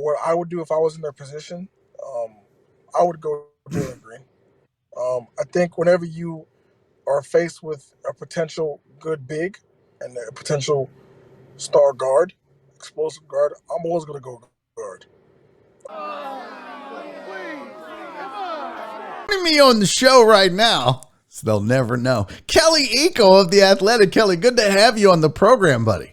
what I would do if I was in their position, um, I would go Jalen Green. I think whenever you are faced with a potential good big and a potential star guard, explosive guard, I'm always going to go guard. Joining me on the show right now, so they'll never know, Kelly Iko of The Athletic. Kelly, good to have you on the program, buddy.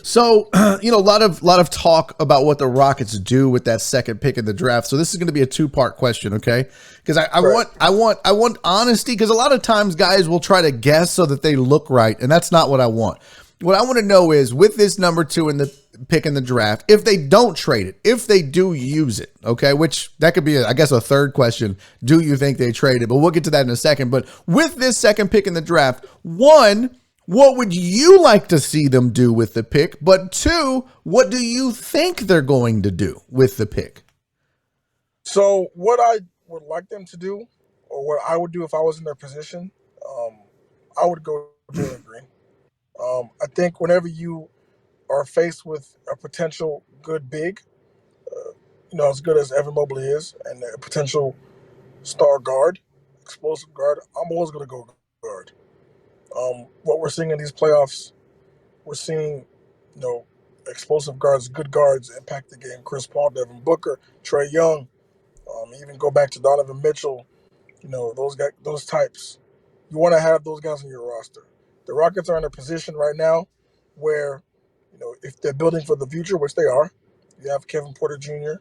So, a lot of talk about what the Rockets do with that second pick in the draft. So this is going to be a two-part question, okay? Because I want honesty, because a lot of times guys will try to guess so that they look right, and that's not what I want. What I want to know is, with this number 2 in the pick in the draft, if they don't trade it, if they do use it, okay, which that could be, I guess, a third question. Do you think they trade it? But we'll get to that in a second. But with this second pick in the draft, one, what would you like to see them do with the pick? But two, what do you think they're going to do with the pick? So what I would like them to do, or what I would do if I was in their position, I would go Jalen Green. I think whenever you are faced with a potential good big, as good as Evan Mobley is, and a potential star guard, explosive guard, I'm always going to go guard. What we're seeing in these playoffs, we're seeing, explosive guards, good guards impact the game. Chris Paul, Devin Booker, Trae Young, even go back to Donovan Mitchell. Those guys, those types. You want to have those guys on your roster. The Rockets are in a position right now where, if they're building for the future, which they are, you have Kevin Porter Jr.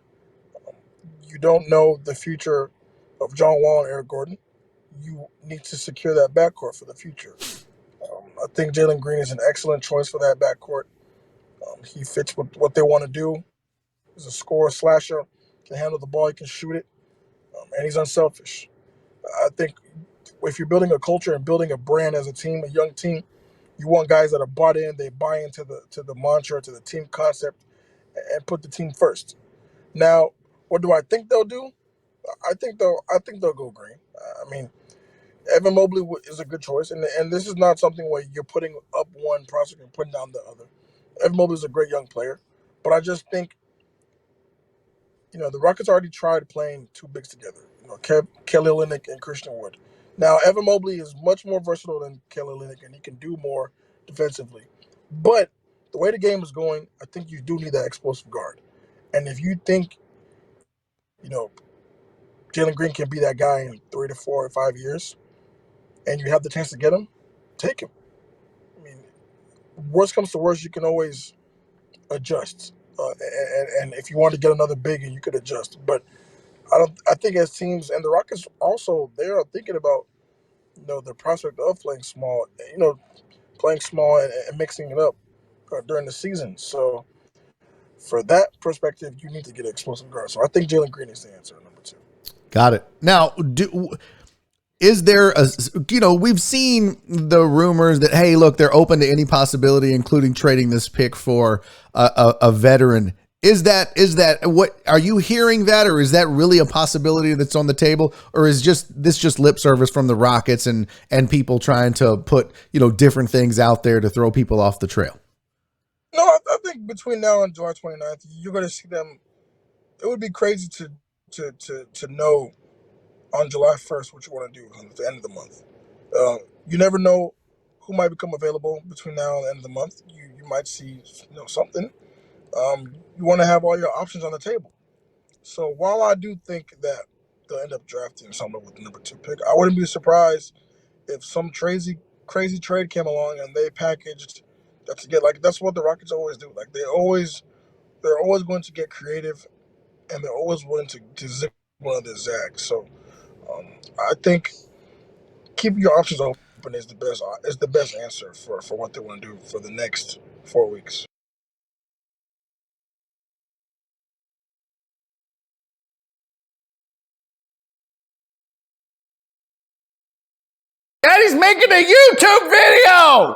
You don't know the future of John Wall and Eric Gordon. You need to secure that backcourt for the future. I think Jalen Green is an excellent choice for that backcourt. He fits with what they want to do. He's a scorer, slasher, can handle the ball, he can shoot it, and he's unselfish. I think if you're building a culture and building a brand as a team, a young team, you want guys that are bought in. They buy into the mantra, to the team concept, and put the team first. Now, what do I think they'll do? I think they'll go Green. I mean, Evan Mobley is a good choice, and this is not something where you're putting up one prospect and putting down the other. Evan Mobley is a great young player, but I just think the Rockets already tried playing two bigs together. Kelly Olynyk and Christian Wood. Now, Evan Mobley is much more versatile than Kelly Olynyk, and he can do more defensively. But the way the game is going, I think you do need that explosive guard. And if you think, you know, Jalen Green can be that guy in 3 to 4 or 5 years, and you have the chance to get him, take him. I mean, worst comes to worst, you can always adjust. And if you want to get another big, you could adjust. But I think as teams, and the Rockets also, they are thinking about the prospect of playing small and mixing it up during the season. So for that perspective, you need to get an explosive guard. So I think Jalen Green is the answer, number 2. Got it. Now, is there we've seen the rumors that, hey, look, they're open to any possibility, including trading this pick for a veteran. Is that what are you hearing that, or is that really a possibility that's on the table, or is this just lip service from the Rockets and people trying to put different things out there to throw people off the trail? No, I think between now and July 29th, you're going to see them. It would be crazy to know on July 1st what you want to do at the end of the month. You never know who might become available between now and the end of the month. You might see something. You want to have all your options on the table. So while I do think that they'll end up drafting someone with the number 2 pick, I wouldn't be surprised if some crazy trade came along and they packaged that to get, like, that's what the Rockets always do. Like they're always going to get creative, and they're always willing to zip one of the zags. So I think keeping your options open is the best answer for what they want to do for the next 4 weeks. Daddy's making a YouTube video.